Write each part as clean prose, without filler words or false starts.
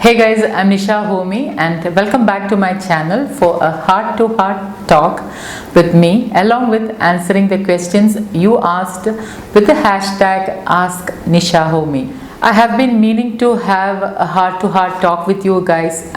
Hey guys, I'm Nisa Homey and welcome back to my channel for a heart-to-heart talk with me along with answering the questions you asked with the hashtag AskNisaHomey. I have been meaning to have a heart-to-heart talk with you guys.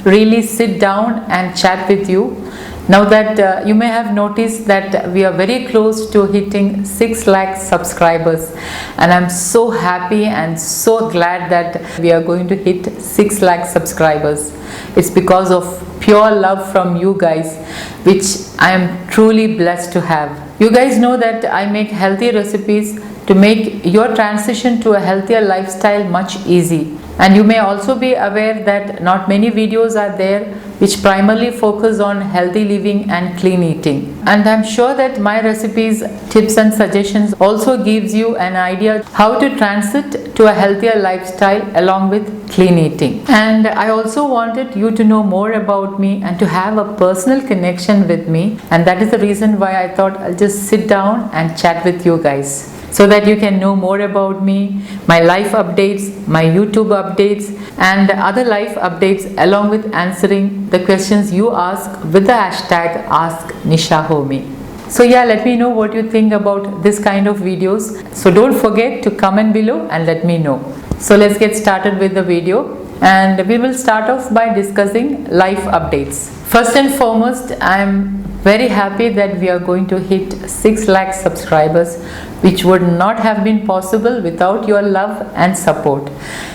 Really sit down and chat with you. Now that you may have noticed that we are very close to hitting 6 lakh subscribers, and I'm so happy and so glad that we are going to hit 6 lakh subscribers. It's because of pure love from you guys, which I am truly blessed to have. You guys know that I make healthy recipes to make your transition to a healthier lifestyle much easy. And you may also be aware that not many videos are there which primarily focus on healthy living and clean eating. And I'm sure that my recipes, tips and suggestions also gives you an idea how to transit to a healthier lifestyle along with clean eating. And I also wanted you to know more about me and to have a personal connection with me. And that is the reason why I thought I'll just sit down and chat with you guys, so that you can know more about me, my life updates, my YouTube updates, and other life updates, along with answering the questions you ask with the hashtag AskNisaHomey. So yeah, let me know what you think about this kind of videos. So don't forget to comment below and let me know. So let's get started with the video, and we will start off by discussing life updates. First and foremost, I am very happy that we are going to hit 6 lakh subscribers, which would not have been possible without your love and support.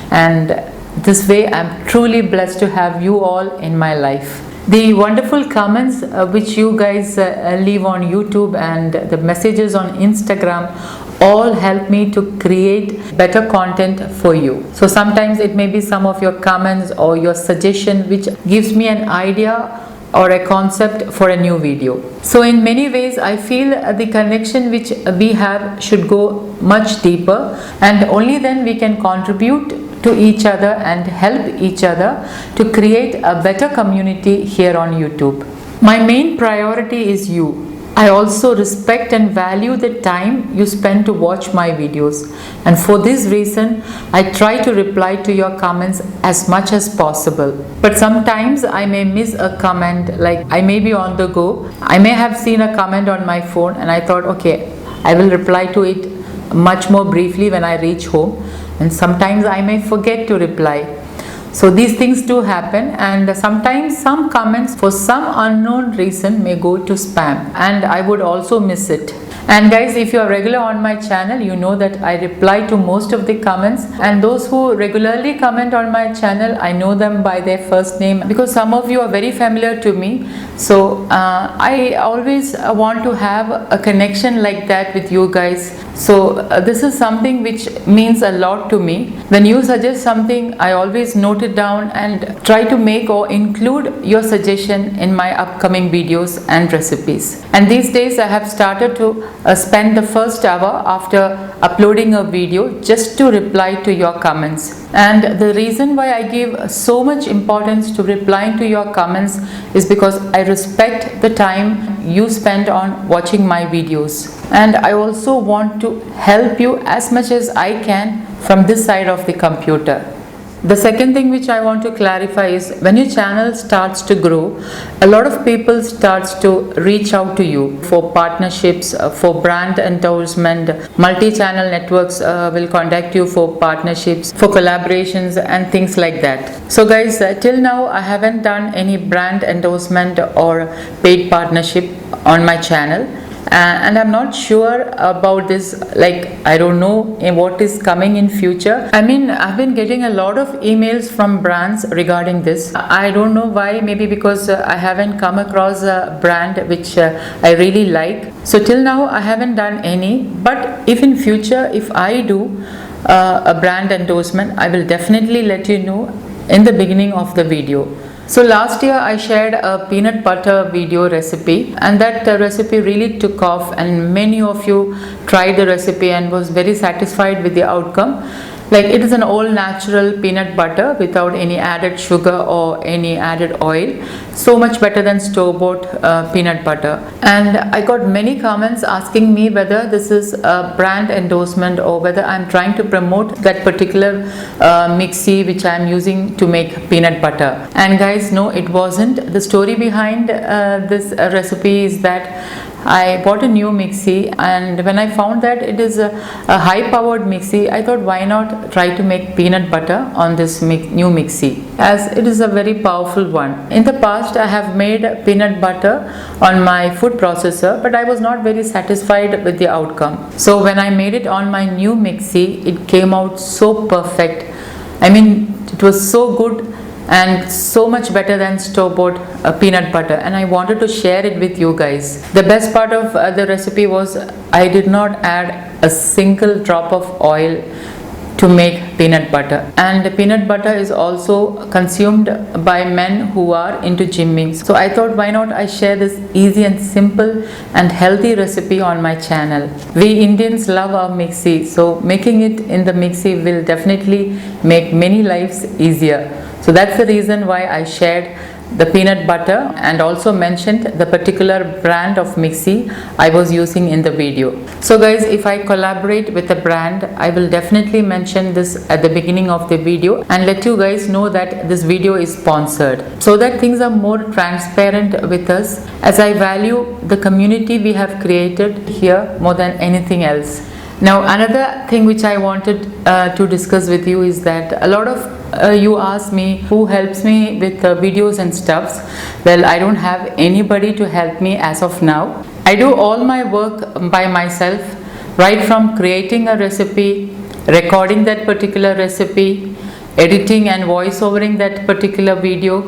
And this way I'm truly blessed to have you all in my life. The wonderful comments which you guys leave on YouTube and the messages on Instagram all help me to create better content for you. So sometimes it may be some of your comments or your suggestion which gives me an idea or a concept for a new video. So in many ways I feel the connection which we have should go much deeper, and only then we can contribute to each other and help each other to create a better community here on YouTube. My main priority is you. I also respect and value the time you spend to watch my videos, and for this reason I try to reply to your comments as much as possible. But sometimes I may miss a comment, like I may be on the go, I may have seen a comment on my phone and I thought, okay, I will reply to it much more briefly when I reach home, and sometimes I may forget to reply. So these things do happen, and sometimes some comments for some unknown reason may go to spam, and I would also miss it. And guys, if you are regular on my channel, you know that I reply to most of the comments, and those who regularly comment on my channel, I know them by their first name because some of you are very familiar to me. So I always want to have a connection like that with you guys. So this is something which means a lot to me. When you suggest something, I always note it down and try to make or include your suggestion in my upcoming videos and recipes. And these days I have started to spend the first hour after uploading a video just to reply to your comments. And the reason why I give so much importance to replying to your comments is because I respect the time you spend on watching my videos, and I also want to help you as much as I can from this side of the computer. The second thing which I want to clarify is, when your channel starts to grow, a lot of people starts to reach out to you for partnerships, for brand endorsement. Multi-channel networks will contact you for partnerships, for collaborations and things like that. So guys, till now I haven't done any brand endorsement or paid partnership on my channel. And I'm not sure about this, like I don't know what is coming in future. I've been getting a lot of emails from brands regarding this. I don't know why, maybe because I haven't come across a brand which I really like. So till now I haven't done any, but if in future if I do a brand endorsement, I will definitely let you know in the beginning of the video. So last year I shared a peanut butter video recipe, and that recipe really took off, and many of you tried the recipe and was very satisfied with the outcome. Like it is an all natural peanut butter without any added sugar or any added oil. So much better than store-bought peanut butter. And I got many comments asking me whether this is a brand endorsement or whether I'm trying to promote that particular mixie which I'm using to make peanut butter. And guys, no, it wasn't. The story behind this recipe is that I bought a new mixie, and when I found that it is a high powered mixie, I thought why not try to make peanut butter on this new mixie, as it is a very powerful one. In the past I have made peanut butter on my food processor, but I was not very satisfied with the outcome. So when I made it on my new mixie, it came out so perfect. I mean, it was so good and so much better than store-bought peanut butter, and I wanted to share it with you guys. The best part of the recipe was I did not add a single drop of oil to make peanut butter, and peanut butter is also consumed by men who are into gymming. So I thought why not I share this easy and simple and healthy recipe on my channel. We Indians love our mixie, so making it in the mixie will definitely make many lives easier. So that's the reason why I shared the peanut butter and also mentioned the particular brand of mixie I was using in the video. So guys, if I collaborate with a brand, I will definitely mention this at the beginning of the video and let you guys know that this video is sponsored, so that things are more transparent with us, as I value the community we have created here more than anything else. Now another thing which I wanted to discuss with you is that a lot of you ask me who helps me with videos and stuffs. Well, I don't have anybody to help me as of now. I do all my work by myself, right from creating a recipe, recording that particular recipe, editing and voiceovering that particular video.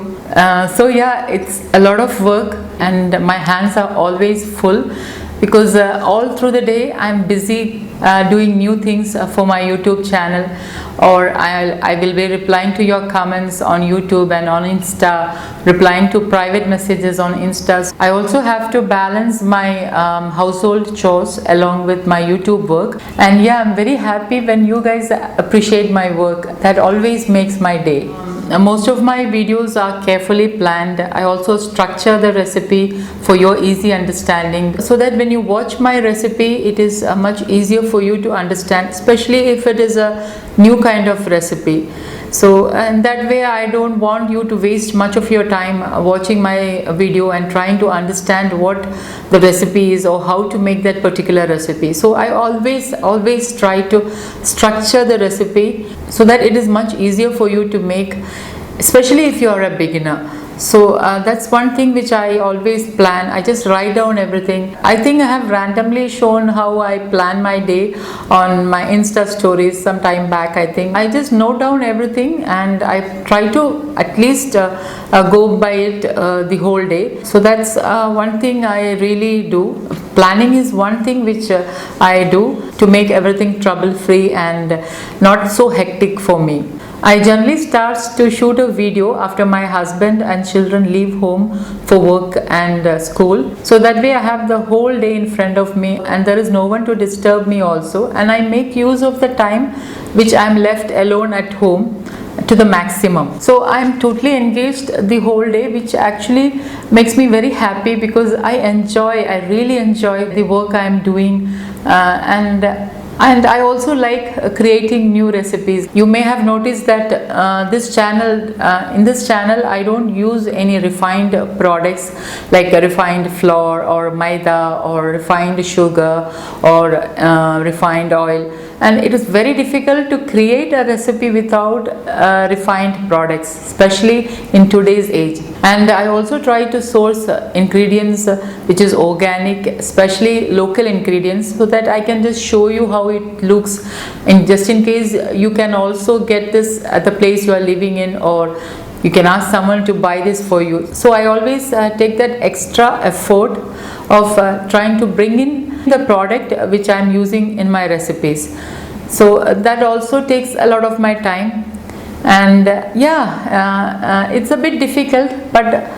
So yeah, it's a lot of work and my hands are always full, because all through the day I'm busy doing new things for my YouTube channel, or I will be replying to your comments on YouTube and on Insta, replying to private messages on Insta. I also have to balance my household chores along with my YouTube work, and yeah, I'm very happy when you guys appreciate my work. That always makes my day. Most of my videos are carefully planned. I also structure the recipe for your easy understanding, so that when you watch my recipe, it is much easier for you to understand, especially if it is a new kind of recipe. So and that way I don't want you to waste much of your time watching my video and trying to understand what the recipe is or how to make that particular recipe. So I always try to structure the recipe so that it is much easier for you to make, especially if you are a beginner. So that's one thing which I always plan. I just write down everything. I think I have randomly shown how I plan my day on my Insta stories some time back. I think I just note down everything and I try to at least go by it the whole day. So that's one thing I really do. Planning is one thing which I do to make everything trouble free and not so hectic for me. I generally start to shoot a video after my husband and children leave home for work and school. So that way I have the whole day in front of me and there is no one to disturb me also. And I make use of the time which I am left alone at home to the maximum. So I am totally engaged the whole day, which actually makes me very happy because I really enjoy the work I am doing, and I also like creating new recipes. You may have noticed that in this channel I don't use any refined products like a refined flour or maida or refined sugar or refined oil, and it is very difficult to create a recipe without refined products, especially in today's age. And I also try to source ingredients which is organic, especially local ingredients, so that I can just show you how it looks, and just in case you can also get this at the place you are living in, or you can ask someone to buy this for you. So I always take that extra effort of trying to bring in the product which I am using in my recipes. So that also takes a lot of my time, and it's a bit difficult, but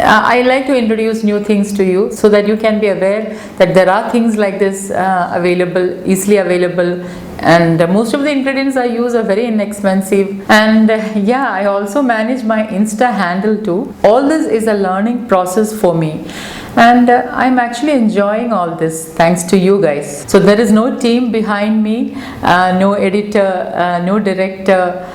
I like to introduce new things to you so that you can be aware that there are things like this easily available and most of the ingredients I use are very inexpensive. And yeah, I also manage my Insta handle too. All this is a learning process for me, and I'm actually enjoying all this thanks to you guys. So there is no team behind me, no editor, no director,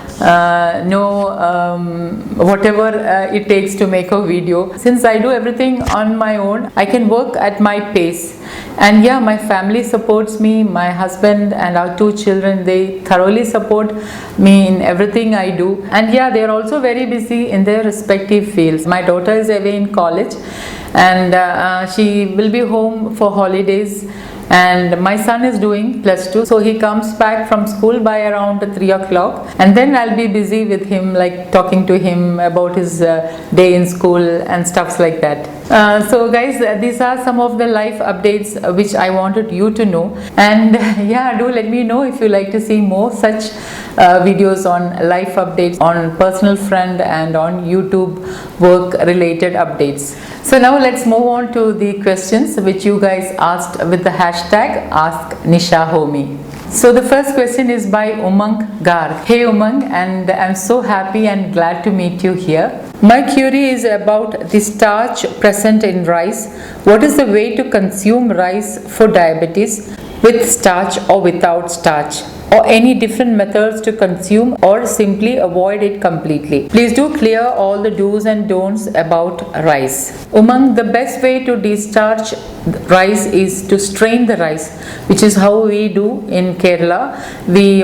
whatever it takes to make a video. Since I do everything on my own, I can work at my pace. And yeah, my family supports me. My husband and our 2 children, they thoroughly support me in everything I do. And yeah, they are also very busy in their respective fields. My daughter is away in college, and she will be home for holidays. And my son is doing +2, so he comes back from school by around 3 o'clock, and then I'll be busy with him, like talking to him about his day in school and stuffs like that. So guys, these are some of the life updates which I wanted you to know. And yeah, do let me know if you like to see more such videos on life updates, on personal front, and on YouTube work related updates. So now let's move on to the questions which you guys asked with the hashtag Ask Nisa Homey. So the first question is by Umang Garg. Hey Umang, and I'm so happy and glad to meet you here. My query is about the starch present in rice. What is the way to consume rice for diabetes, with starch or without starch? Or any different methods to consume, or simply avoid it completely? Please do clear all the do's and don'ts about rice. Umang, the best way to destarch rice is to strain the rice, which is how we do in Kerala.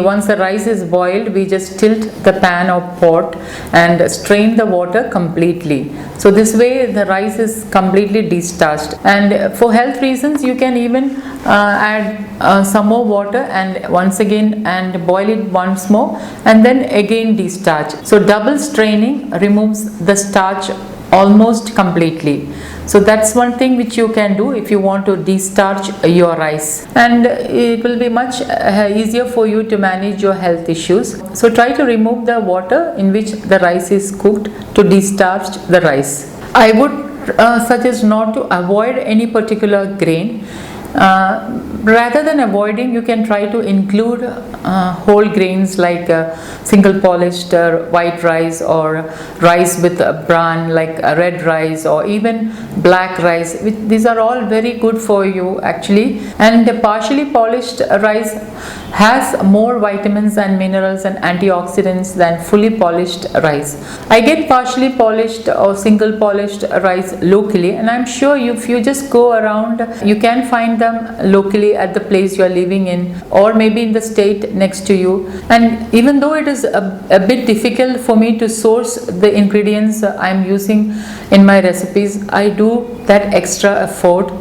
Once the rice is boiled, we just tilt the pan or pot and strain the water completely. So this way the rice is completely destarched. And for health reasons, you can even add some more water and once again and boil it once more, and then again destarch. So double straining removes the starch almost completely. So that's one thing which you can do if you want to destarch your rice, and it will be much easier for you to manage your health issues. So try to remove the water in which the rice is cooked to destarch the rice. I would suggest not to avoid any particular grain. Rather than avoiding, you can try to include whole grains like single polished white rice, or rice with bran like red rice, or even black rice. These are all very good for you actually. And the partially polished rice has more vitamins and minerals and antioxidants than fully polished rice. I get partially polished or single polished rice locally, and I'm sure if you just go around, you can find them locally at the place you are living in, or maybe in the state next to you. And even though it is a bit difficult for me to source the ingredients I'm using in my recipes, I do that extra effort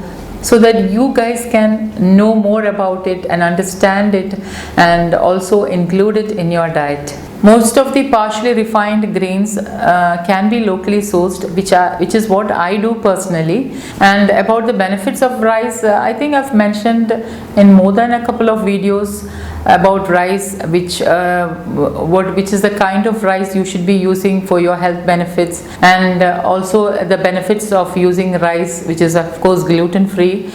so that you guys can know more about it and understand it, and also include it in your diet. Most of the partially refined grains can be locally sourced, which is what I do personally. And about the benefits of rice, I think I've mentioned in more than a couple of videos about rice, which is the kind of rice you should be using for your health benefits, and also the benefits of using rice, which is of course gluten free.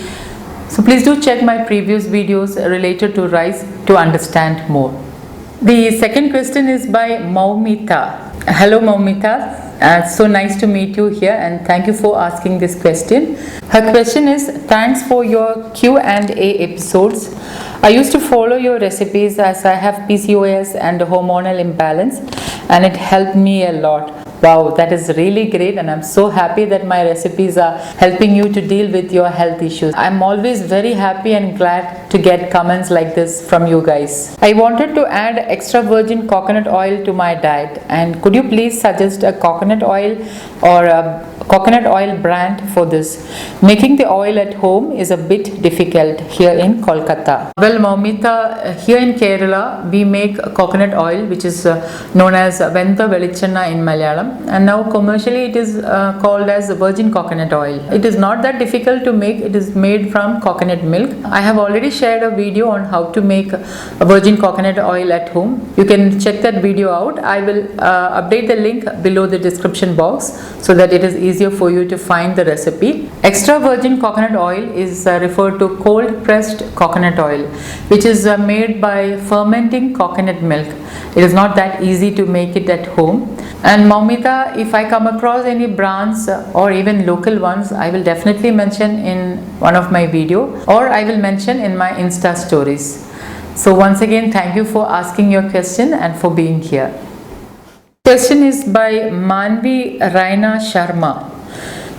So please do check my previous videos related to rice to understand more. The second question is by Maumita. Hello Maumita, so nice to meet you here, and thank you for asking this question. Her question is, thanks for your Q&A episodes. I used to follow your recipes as I have PCOS and hormonal imbalance, and it helped me a lot. Wow, that is really great, and I'm so happy that my recipes are helping you to deal with your health issues. I'm always very happy and glad to get comments like this from you guys. I wanted to add extra virgin coconut oil to my diet, and could you please suggest a coconut oil or a coconut oil brand for this? Making the oil at home is a bit difficult here in Kolkata. Well Maumita, here in Kerala we make coconut oil, which is known as Ventha Velichenna in Malayalam, and now commercially it is called as virgin coconut oil. It is not that difficult to make. It is made from coconut milk. I have already shared a video on how to make a virgin coconut oil at home. You can check that video out. I will update the link below the description box so that it is easy easier for you to find the recipe. Extra virgin coconut oil is referred to cold pressed coconut oil, which is made by fermenting coconut milk. It is not that easy to make it at home. And Maumita, if I come across any brands or even local ones, I will definitely mention in one of my video, or I will mention in my Insta stories. So once again, thank you for asking your question and for being here. Question is by Manvi Raina Sharma.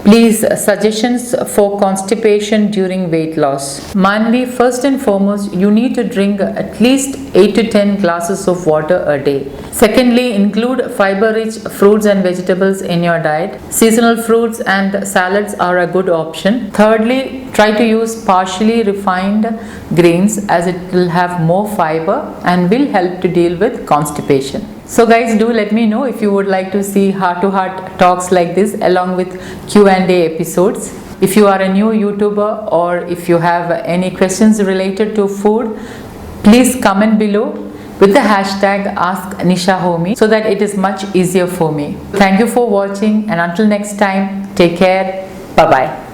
Please, suggestions for constipation during weight loss. Manvi, first and foremost, you need to drink at least 8 to 10 glasses of water a day. Secondly, include fiber-rich fruits and vegetables in your diet. Seasonal fruits and salads are a good option. Thirdly, try to use partially refined grains as it will have more fiber and will help to deal with constipation. So guys, do let me know if you would like to see heart-to-heart talks like this along with Q&A episodes. If you are a new YouTuber or if you have any questions related to food, please comment below with the hashtag #AskNisaHomey so that it is much easier for me. Thank you for watching, and until next time, take care. Bye-bye.